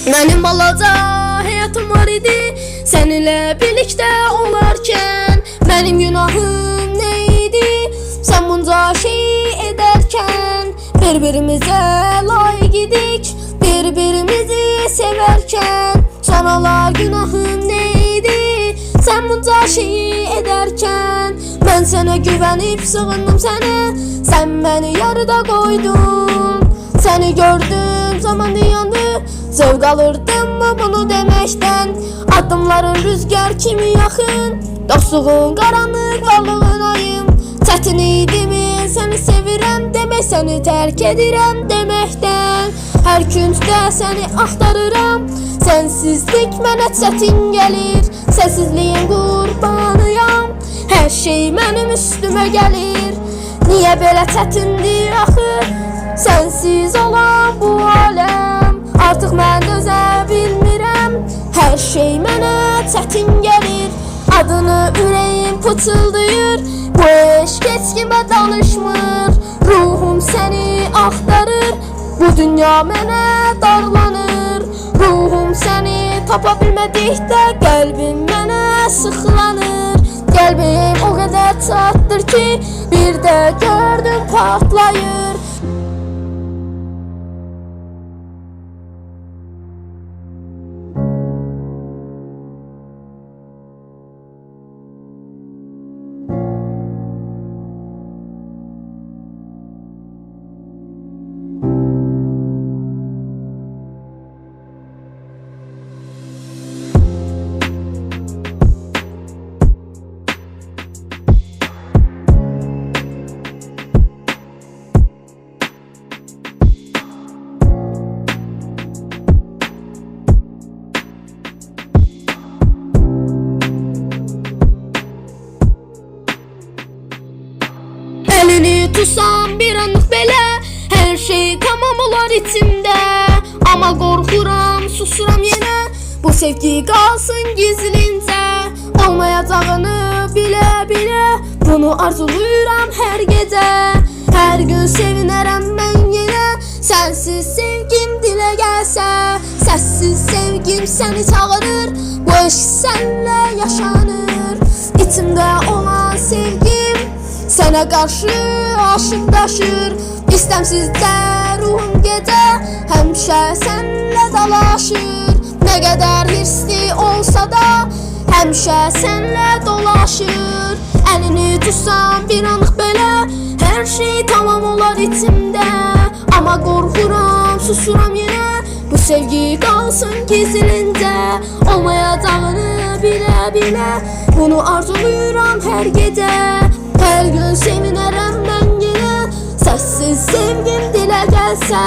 Mənim balaca həyatım var idi səninlə birlikdə olarkən. Mənim günahım nə idi sən bunca şey edərkən. Bir-birimizə layiq idik bir-birimizi sevərkən. Sanalar günahım nə idi sən bunca şeyi edərkən. Mən sənə güvənib sığındım sənə, sən məni yarıda qoydun. Səni gördüm zaman dayandı, zövq alırdım mı bunu deməkdən. Addımların rüzgar kimi yaxın, dostluğun qaranlıq varlığın ayım. Çətin idimi səni sevirəm demək, səni tərk edirəm deməkdən. Hər küncdə səni axtarıram, sənsizlik mənə çətin gəlir. Sənsizliyin qurbanıyam, hər şey mənim üstümə gəlir. Niyə belə çətindir axı sənsiz olan bu aləm? Artıq mən dözə bilmirəm, hər şey mənə çətin gəlir. Adını ürəyim pıçıldayır, bu eşq heç kimə danışmır. Ruhum səni axtarır, bu dünya mənə darlanır. Ruhum səni tapa bilmədikdə qəlbim mənə sıxlanır. Qəlbim o qədər çatdır ki, bir də gördüm patlayır. Elini tutsam bir anlıq belə, hər şey tamam olar içimdə. Amma qorxuram, susuram yenə, bu sevgi qalsın gizlincə. Olmayacağını bilə-bilə, bunu arzulayıram hər gecə. Hər gün sevinərəm mən yenə, sənsiz sevgim dilə gəlsə. Səssiz sevgim səni çağırır, bu eşq sənlə yaşanır. İçimdə olan sevgim sənə qarşı aşıqdaşır. İstəmsizcə ruhum gecə həmişə sənlə dalaşır. Nə qədər hissli olsa da həmişə sənlə dolaşır. Əlini tutsam bir anlıq belə, hər şey tamam olar içimdə. Amma qorxuram, susuram yenə, bu sevgi qalsın gizlincə. Olmayacağını bilə-bilə, bunu arzulayıram hər gecə. Hər gün sevinərəm mən yenə, səssiz sevgim dilə gəlsə.